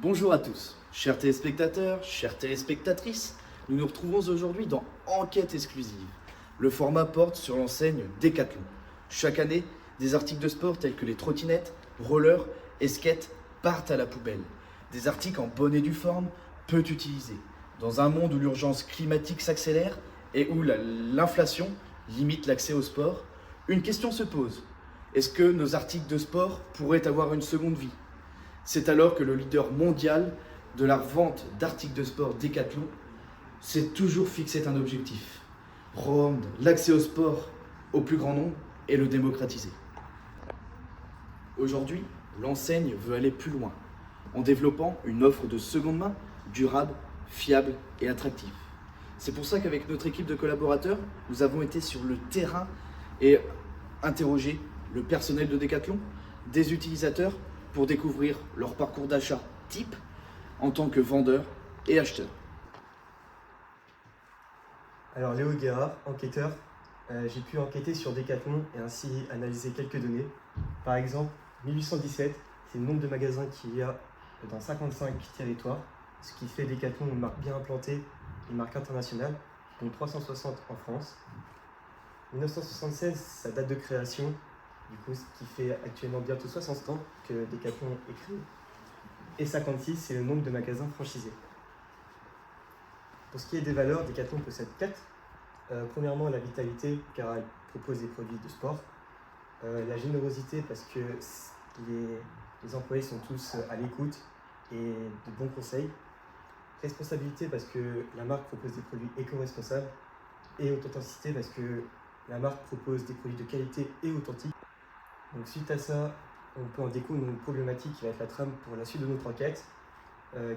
Bonjour à tous, chers téléspectateurs, chères téléspectatrices, nous nous retrouvons aujourd'hui dans Enquête exclusive. Le format porte sur l'enseigne Decathlon. Chaque année, des articles de sport tels que les trottinettes, rollers et skates partent à la poubelle. Des articles en bonne et due forme, peu utilisés. Dans un monde où l'urgence climatique s'accélère et où l'inflation limite l'accès au sport, une question se pose. Est-ce que nos articles de sport pourraient avoir une seconde vie ? C'est alors que le leader mondial de la vente d'articles de sport Decathlon s'est toujours fixé un objectif: rendre l'accès au sport au plus grand nombre et le démocratiser. Aujourd'hui, l'enseigne veut aller plus loin en développant une offre de seconde main durable, fiable et attractive. C'est pour ça qu'avec notre équipe de collaborateurs, nous avons été sur le terrain et interrogé le personnel de Decathlon, des utilisateurs, pour découvrir leur parcours d'achat type en tant que vendeur et acheteur. Alors Léo Guérard, enquêteur, j'ai pu enquêter sur Decathlon et ainsi analyser quelques données. Par exemple, 1817, c'est le nombre de magasins qu'il y a dans 55 territoires, ce qui fait Decathlon une marque bien implantée, une marque internationale, dont 360 en France. 1976, sa date de création, du coup, ce qui fait actuellement bientôt 60 ans que Decathlon est créé. Et 56, c'est le nombre de magasins franchisés. Pour ce qui est des valeurs, Decathlon possède 4. Premièrement, la vitalité, car elle propose des produits de sport. La générosité, parce que les employés sont tous à l'écoute et de bons conseils. Responsabilité, parce que la marque propose des produits éco-responsables. Et authenticité, parce que la marque propose des produits de qualité et authentiques. Donc suite à ça, on peut en découdre une problématique qui va être la trame pour la suite de notre enquête,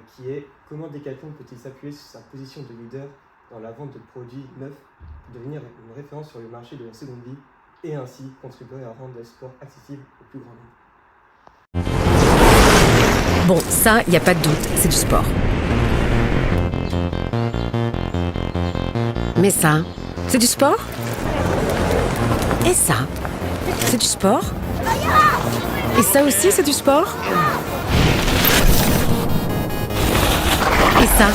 qui est comment Decathlon peut-il s'appuyer sur sa position de leader dans la vente de produits neufs pour devenir une référence sur le marché de la seconde vie et ainsi contribuer à rendre le sport accessible au plus grand nombre. Bon, ça, il n'y a pas de doute, c'est du sport. Mais ça, c'est du sport. Et ça, c'est du sport. Et ça aussi, c'est du sport. Et ça.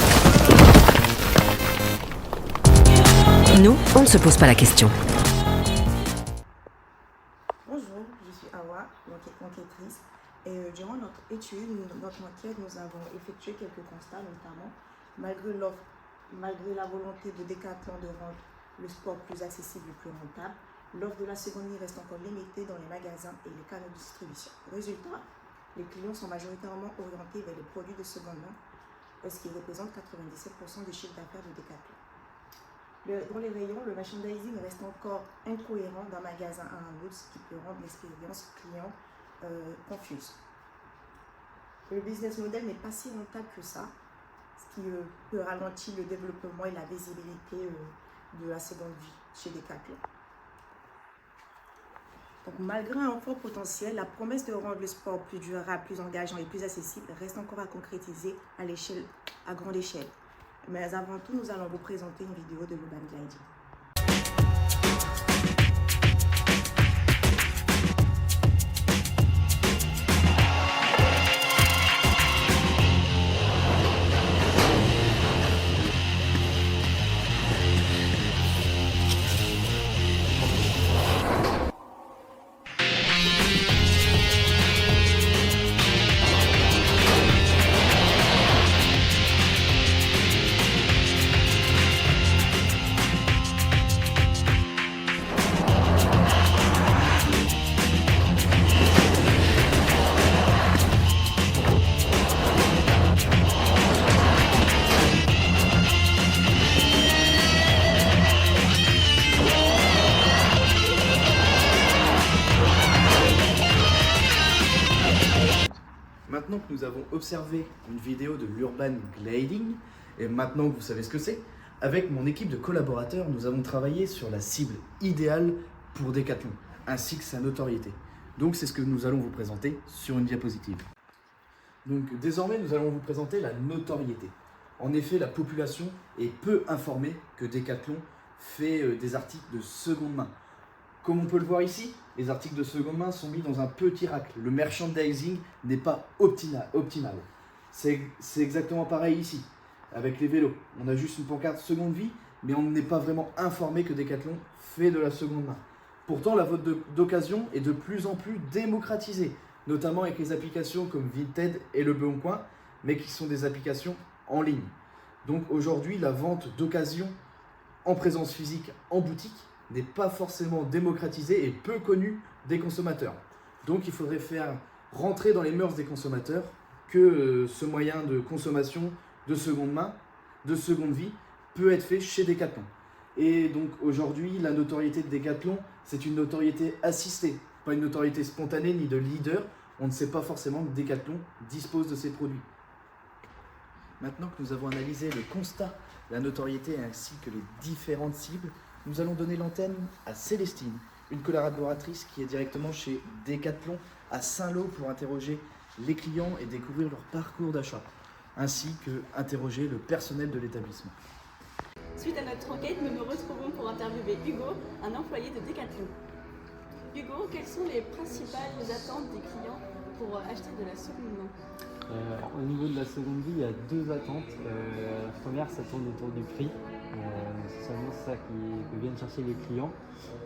Nous, on ne se pose pas la question. Bonjour, je suis Awa, enquêtrice. Et durant notre étude, notre enquête, nous avons effectué quelques constats, notamment malgré la volonté de Decathlon de rendre le sport plus accessible et plus rentable, l'offre de la seconde vie reste encore limitée dans les magasins et les canaux de distribution. Résultat, les clients sont majoritairement orientés vers les produits de seconde main, ce qui représente 97% du chiffre d'affaires de Decathlon. Dans les rayons, le merchandising reste encore incohérent d'un magasin à un autre, ce qui peut rendre l'expérience client confuse. Le business model n'est pas si rentable que ça, ce qui peut ralentir le développement et la visibilité de la seconde vie chez Decathlon. Donc, malgré un fort potentiel, la promesse de rendre le sport plus durable, plus engageant et plus accessible reste encore à concrétiser à grande échelle. Mais avant tout, nous allons vous présenter une vidéo de l'Urban Gliding. Maintenant que nous avons observé une vidéo de l'Urban Gliding, et maintenant que vous savez ce que c'est, avec mon équipe de collaborateurs, nous avons travaillé sur la cible idéale pour Decathlon, ainsi que sa notoriété. Donc c'est ce que nous allons vous présenter sur une diapositive. Donc désormais, nous allons vous présenter la notoriété. En effet, la population est peu informée que Decathlon fait des articles de seconde main. Comme on peut le voir ici, les articles de seconde main sont mis dans un petit rack. Le merchandising n'est pas optimal. C'est exactement pareil ici, avec les vélos. On a juste une pancarte seconde vie, mais on n'est pas vraiment informé que Decathlon fait de la seconde main. Pourtant, la vente d'occasion est de plus en plus démocratisée, notamment avec les applications comme Vinted et Le Bon Coin, mais qui sont des applications en ligne. Donc aujourd'hui, la vente d'occasion en présence physique en boutique n'est pas forcément démocratisée et peu connue des consommateurs. Donc il faudrait faire rentrer dans les mœurs des consommateurs que ce moyen de consommation de seconde main, de seconde vie, peut être fait chez Decathlon. Et donc aujourd'hui, la notoriété de Decathlon, c'est une notoriété assistée, pas une notoriété spontanée ni de leader. On ne sait pas forcément que Decathlon dispose de ces produits. Maintenant que nous avons analysé le constat, la notoriété ainsi que les différentes cibles, nous allons donner l'antenne à Célestine, une collaboratrice qui est directement chez Decathlon à Saint-Lô pour interroger les clients et découvrir leur parcours d'achat, ainsi que interroger le personnel de l'établissement. Suite à notre enquête, nous nous retrouvons pour interviewer Hugo, un employé de Decathlon. Hugo, quelles sont les principales attentes des clients pour acheter de la seconde main? Au niveau de la seconde vie, il y a deux attentes. La première, ça tourne autour du prix. C'est seulement ça que viennent chercher les clients.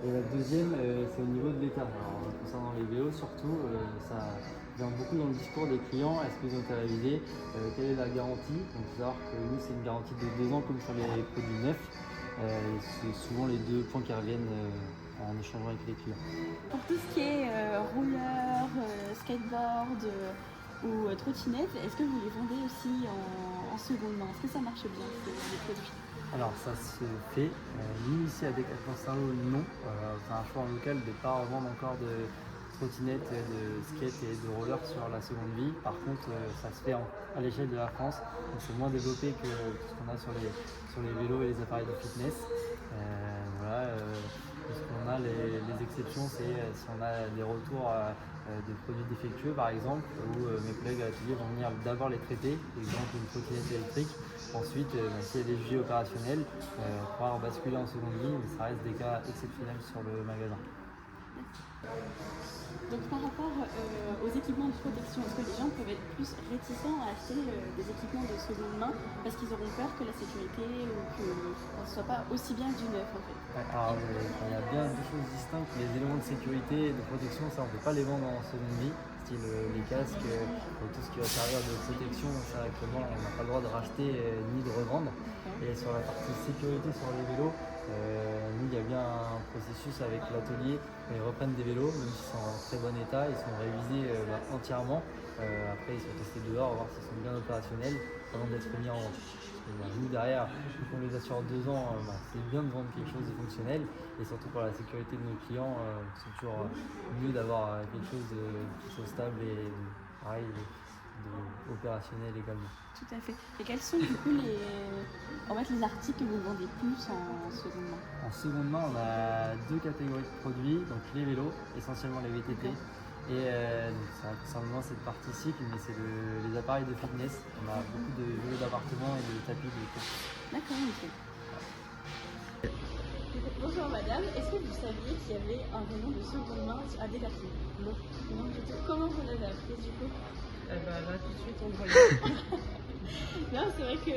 Et la deuxième, c'est au niveau de l'état. Alors, concernant les vélos, surtout, ça vient beaucoup dans le discours des clients. Est-ce qu'ils ont été révisés? Quelle est la garantie? Donc, il faut savoir que nous, c'est une garantie de 2 ans comme sur les produits neufs. C'est souvent les deux points qui reviennent en échangeant avec les clients. Pour tout ce qui est roller, skateboard ou trottinette, est-ce que vous les vendez aussi en seconde main? Est-ce que ça marche bien, les produits? Alors ça se fait, nous ici à Decathlon Saint-Lô, non. C'est un choix en local de ne pas revendre encore de trottinettes, de skate et de roller sur la seconde vie. Par contre, ça se fait à l'échelle de la France, donc c'est moins développé que ce qu'on a sur les vélos et les appareils de fitness. Voilà, ce qu'on a, les exceptions, c'est si on a des retours de produits défectueux par exemple, où mes collègues à l'atelier vont venir d'abord les traiter, exemple une trottinette électrique. Ensuite, si elle est jugée opérationnelle, pouvoir basculer en seconde vie, mais ça reste des cas exceptionnels sur le magasin. Donc par rapport aux équipements de protection, est-ce que les gens peuvent être plus réticents à acheter des équipements de seconde main parce qu'ils auront peur que la sécurité ou que ça ne soit pas aussi bien que du neuf en fait? Alors, il y a bien deux choses distinctes. Les éléments de sécurité et de protection, ça on ne peut pas les vendre en seconde vie, style les casques et tout ce qui va servir de protection. Ça actuellement on n'a pas le droit de racheter ni de revendre. Et sur la partie sécurité sur les vélos, nous, il y a bien un processus avec l'atelier. Ils reprennent des vélos, même s'ils sont en très bon état, ils sont révisés entièrement. Après, ils sont testés dehors, voir s'ils sont bien opérationnels avant d'être mis en vente. Nous, derrière, vu qu'on les assure 2 ans, c'est bien de vendre quelque chose de fonctionnel. Et surtout pour la sécurité de nos clients, c'est toujours mieux d'avoir quelque chose qui soit stable et pareil, opérationnel également. Tout à fait. Et quels sont du coup les articles que vous vendez plus en seconde main? En seconde main, on a 2 catégories de produits, donc les vélos, essentiellement les VTT, et donc ça concerne moins cette partie cycle, mais c'est les appareils de fitness. On a beaucoup de vélos d'appartement et de tapis de course. D'accord, ok. Bonjour madame, est-ce que vous saviez qu'il y avait un rayon de seconde main à Decathlon? Non. Non du tout. Comment vous l'avez appris du coup? Là tout de suite on le voyait. Non, c'est vrai que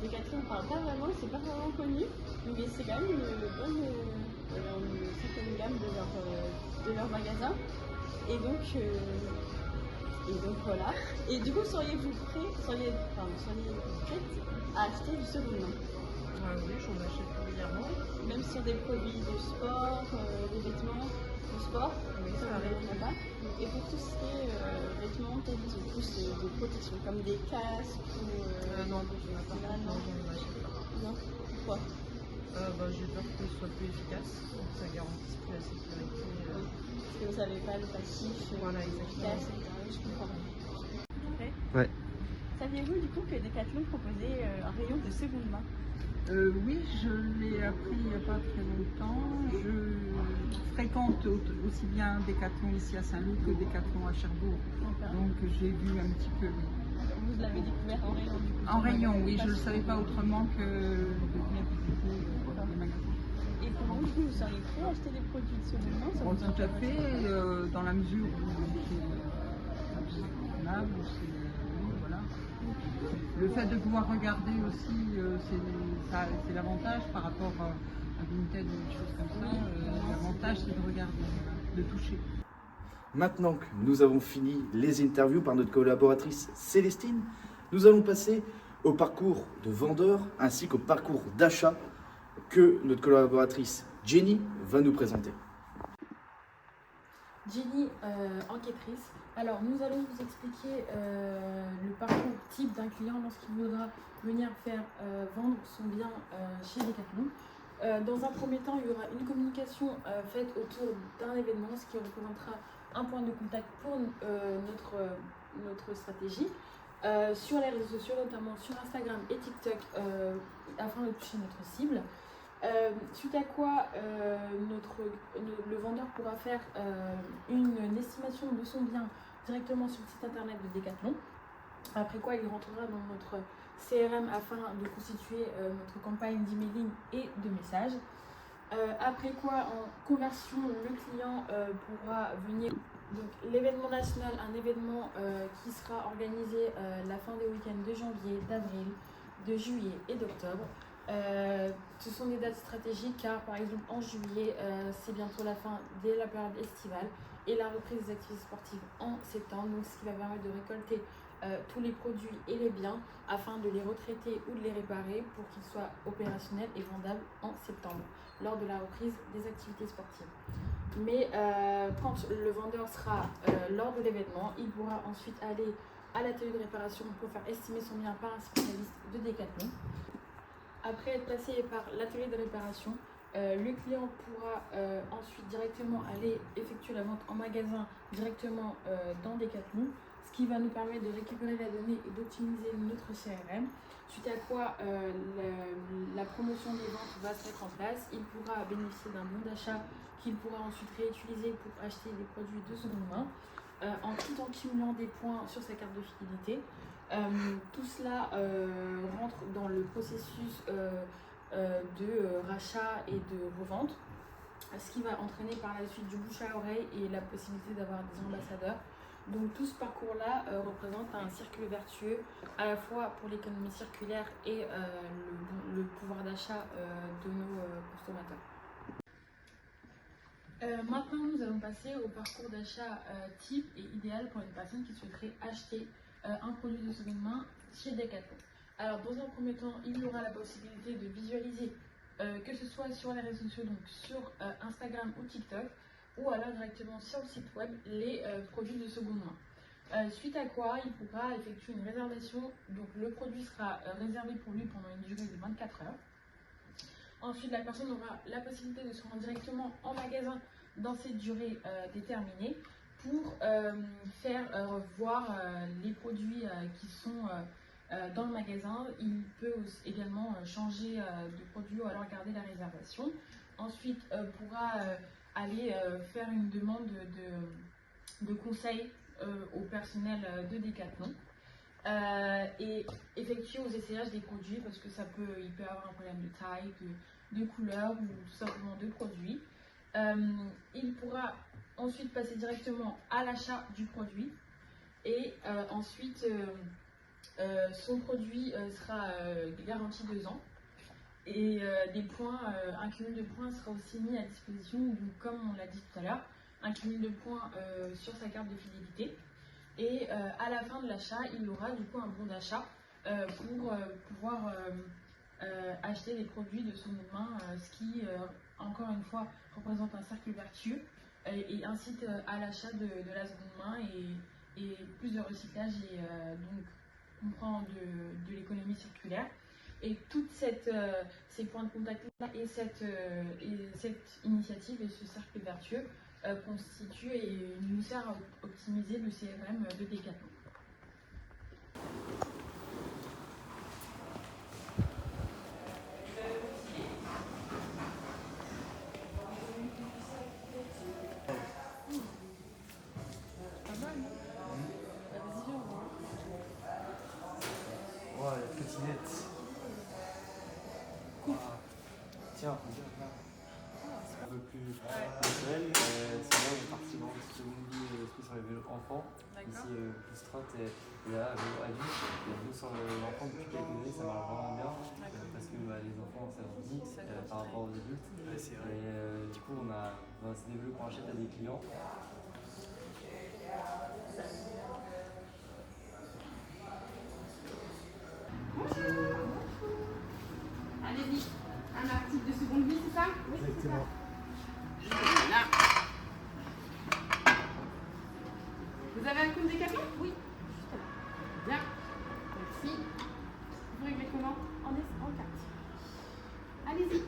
Decathlon ne parle pas vraiment, c'est pas vraiment connu, mais c'est quand même une certaine gamme de leur magasin. Et donc voilà. Et du coup, seriez-vous prête à acheter du seconde main? Oui, j'en achète régulièrement. Même sur des produits de sport, des vêtements de sport, Oui, ça ça arrive. là-bas. Et pour tout ce qui est vêtements, peut-être plus de protection, comme des casques ou. Non, je n'en achète pas. Non. Pourquoi? J'ai peur que ce soit plus efficace, donc ça garantisse plus la sécurité. Parce que vous savez pas le passif, Voilà, exactement. efficace, etc. Je comprends. Ouais. Saviez-vous du coup que Decathlon proposait un rayon de seconde main? Oui, je l'ai appris il n'y a pas très longtemps. Je fréquente aussi bien Decathlon ici à Saint-Lô que Decathlon à Cherbourg. D'accord. Donc j'ai vu un petit peu. Oui. Vous l'avez découvert en rayon du coup? En rayon, oui, je ne le savais pas autrement que de venir visiter les magasins. Et pour vous, du coup, vous seriez prêt à acheter des produits de seconde main? Ça Bon, vous tout à intéresse? fait, dans la mesure où c'est convenable, oui, voilà. Le fait de pouvoir regarder aussi, c'est l'avantage par rapport à Vinted ou des choses comme ça. L'avantage, c'est de regarder, de toucher. Maintenant que nous avons fini les interviews par notre collaboratrice Célestine, nous allons passer au parcours de vendeur ainsi qu'au parcours d'achat que notre collaboratrice Jenny va nous présenter. Jenny, enquêtrice. Alors, nous allons vous expliquer le parcours type d'un client lorsqu'il voudra venir faire vendre son bien chez Decathlon. Dans un premier temps, il y aura une communication faite autour d'un événement, ce qui représentera un point de contact pour notre stratégie. Sur les réseaux sociaux, notamment sur Instagram et TikTok, afin de toucher notre cible. Suite à quoi le vendeur pourra faire une estimation de son bien directement sur le site internet de Decathlon. Après quoi, il rentrera dans notre CRM afin de constituer notre campagne d'emailing et de messages. Après quoi, en conversion, le client pourra venir. Donc l'événement national, un événement qui sera organisé la fin des week-ends de janvier, d'avril, de juillet et d'octobre. Ce sont des dates stratégiques car par exemple en juillet c'est bientôt la fin de la période estivale et la reprise des activités sportives en septembre, donc ce qui va permettre de récolter tous les produits et les biens afin de les retraiter ou de les réparer pour qu'ils soient opérationnels et vendables en septembre lors de la reprise des activités sportives. Mais quand le vendeur sera lors de l'événement, il pourra ensuite aller à l'atelier de réparation pour faire estimer son bien par un spécialiste de Decathlon. Après être passé par l'atelier de réparation, le client pourra ensuite directement aller effectuer la vente en magasin directement dans Decathlon, ce qui va nous permettre de récupérer la donnée et d'optimiser notre CRM. Suite à quoi la promotion des ventes va se mettre en place. Il pourra bénéficier d'un bon d'achat qu'il pourra ensuite réutiliser pour acheter des produits de seconde main, tout en cumulant des points sur sa carte de fidélité. Tout cela rentre dans le processus de rachat et de revente, ce qui va entraîner par la suite du bouche à oreille et la possibilité d'avoir des ambassadeurs. Donc tout ce parcours-là représente un cercle vertueux à la fois pour l'économie circulaire et le pouvoir d'achat de nos consommateurs. Maintenant, nous allons passer au parcours d'achat type et idéal pour une personne qui souhaiterait acheter un produit de seconde main chez Decathlon. Alors, dans un premier temps, il y aura la possibilité de visualiser, que ce soit sur les réseaux sociaux, donc sur Instagram ou TikTok, ou alors directement sur le site web, les produits de seconde main. Suite à quoi, il pourra effectuer une réservation, donc le produit sera réservé pour lui pendant une durée de 24 heures. Ensuite, la personne aura la possibilité de se rendre directement en magasin dans cette durée déterminée pour faire voir les produits qui sont dans le magasin. Il peut également changer de produit ou alors garder la réservation. Ensuite, pourra aller faire une demande de conseil au personnel de Decathlon et effectuer aux essayages des produits parce que il peut avoir un problème de taille, de couleur ou tout simplement de produit. Il pourra ensuite passer directement à l'achat du produit et ensuite son produit sera garanti 2 ans et un cumul de points sera aussi mis à disposition, donc, comme on l'a dit tout à l'heure, un cumul de points sur sa carte de fidélité et à la fin de l'achat il aura du coup un bon d'achat pour pouvoir acheter des produits de seconde main, ce qui encore une fois représente un cercle vertueux et incite à l'achat de la seconde main et plus de recyclage et donc comprend de l'économie circulaire. Et toutes ces points de contact là et cette initiative et ce cercle vertueux constituent et nous sert à optimiser le CRM de Decathlon. Oh, la trottinette. Tiens, regarde là. un peu plus naturel. C'est là, on est parti dans une seconde vie sur les vélos enfants. Ici, plus street et là, vélo adulte. Et nous, sur l'enfant, depuis quelques années, ça marche vraiment bien. Parce que les enfants, ça grandit par rapport aux adultes. Et du coup, c'est des vélos qu'on achète à des clients. Allez-y, un article de seconde vie, c'est ça? Oui, exactement. Voilà. Vous avez un compte Décathlon? Oui. Bien. Merci. Vous réglez comment? En carte. Allez-y.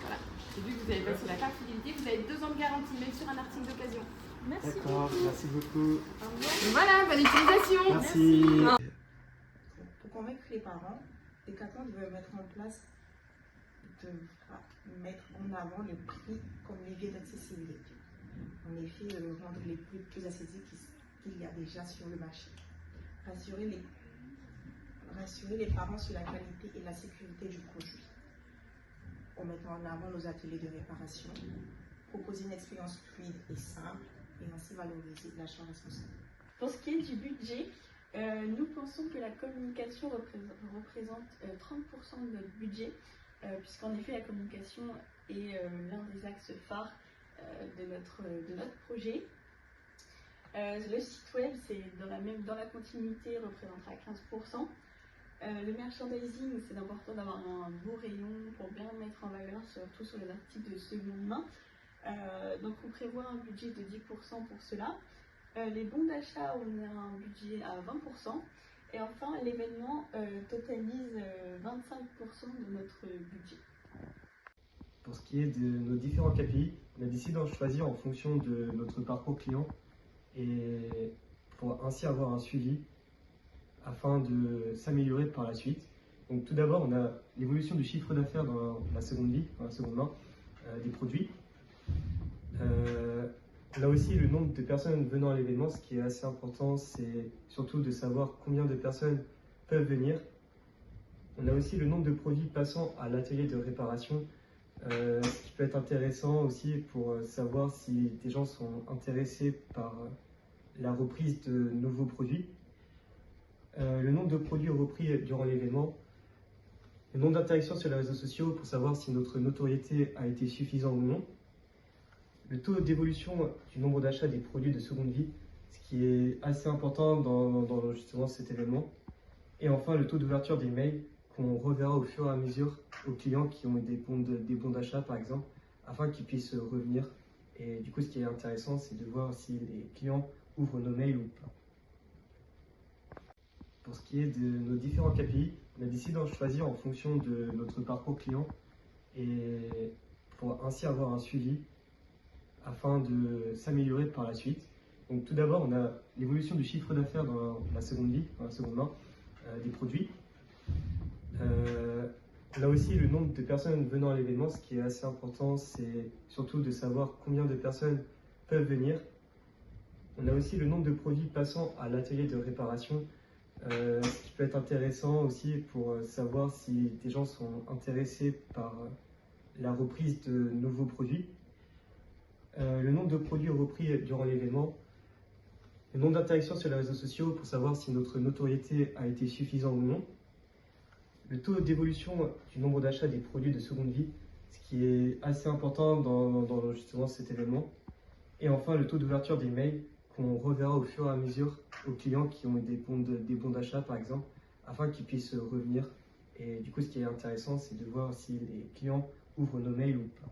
Voilà. J'ai vu que vous avez passé la carte fidélité. Vous avez 2 ans de garantie, même sur un article d'occasion. Merci. D'accord, merci beaucoup. Voilà, bonne utilisation. Merci. Pour convaincre les parents, Decathlon devrait mettre en place mettre en avant le prix comme levier d'accessibilité. En effet, rendre les prix plus accessibles qu'il y a déjà sur le marché. Rassurer les parents sur la qualité et la sécurité du produit. En mettant en avant nos ateliers de réparation, proposer une expérience fluide et simple et ainsi valoriser l'achat responsable. Pour ce qui est du budget, nous pensons que la communication représente 30% de notre budget, puisqu'en effet la communication est l'un des axes phares de notre projet. Le site web, c'est dans la continuité, représentera 15%. Le merchandising, c'est important d'avoir un beau rayon pour bien mettre en valeur, surtout sur les articles de seconde main. Donc on prévoit un budget de 10% pour cela. Les bons d'achat, on a un budget à 20%. Et enfin, l'événement totalise 25% de notre budget. Pour ce qui est de nos différents KPI, on a décidé d'en choisir en fonction de notre parcours client et pour ainsi avoir un suivi afin de s'améliorer par la suite. Donc tout d'abord, on a l'évolution du chiffre d'affaires dans la seconde vie, dans la seconde main des produits. On a aussi le nombre de personnes venant à l'événement. Ce qui est assez important, c'est surtout de savoir combien de personnes peuvent venir. On a aussi le nombre de produits passant à l'atelier de réparation, ce qui peut être intéressant aussi pour savoir si des gens sont intéressés par la reprise de nouveaux produits. Le nombre de produits repris durant l'événement, le nombre d'interactions sur les réseaux sociaux pour savoir si notre notoriété a été suffisante ou non. Le taux d'évolution du nombre d'achats des produits de seconde vie, ce qui est assez important dans justement cet événement. Et enfin, le taux d'ouverture des mails qu'on reverra au fur et à mesure aux clients qui ont des bons d'achat par exemple, afin qu'ils puissent revenir. Et du coup, ce qui est intéressant, c'est de voir si les clients ouvrent nos mails ou pas. Pour ce qui est de nos différents KPI, on a décidé d'en choisir en fonction de notre parcours client et pour ainsi avoir un suivi afin de s'améliorer par la suite. Donc tout d'abord, on a l'évolution du chiffre d'affaires dans la seconde vie, dans la seconde main des produits. On a aussi le nombre de personnes venant à l'événement. Ce qui est assez important, c'est surtout de savoir combien de personnes peuvent venir. On a aussi le nombre de produits passant à l'atelier de réparation, ce qui peut être intéressant aussi pour savoir si des gens sont intéressés par la reprise de nouveaux produits. Le nombre de produits repris durant l'événement, le nombre d'interactions sur les réseaux sociaux pour savoir si notre notoriété a été suffisante ou non, le taux d'évolution du nombre d'achats des produits de seconde vie, ce qui est assez important dans justement cet événement, et enfin le taux d'ouverture des mails qu'on reverra au fur et à mesure aux clients qui ont des bons d'achat par exemple, afin qu'ils puissent revenir. Et du coup, ce qui est intéressant, c'est de voir si les clients ouvrent nos mails ou pas.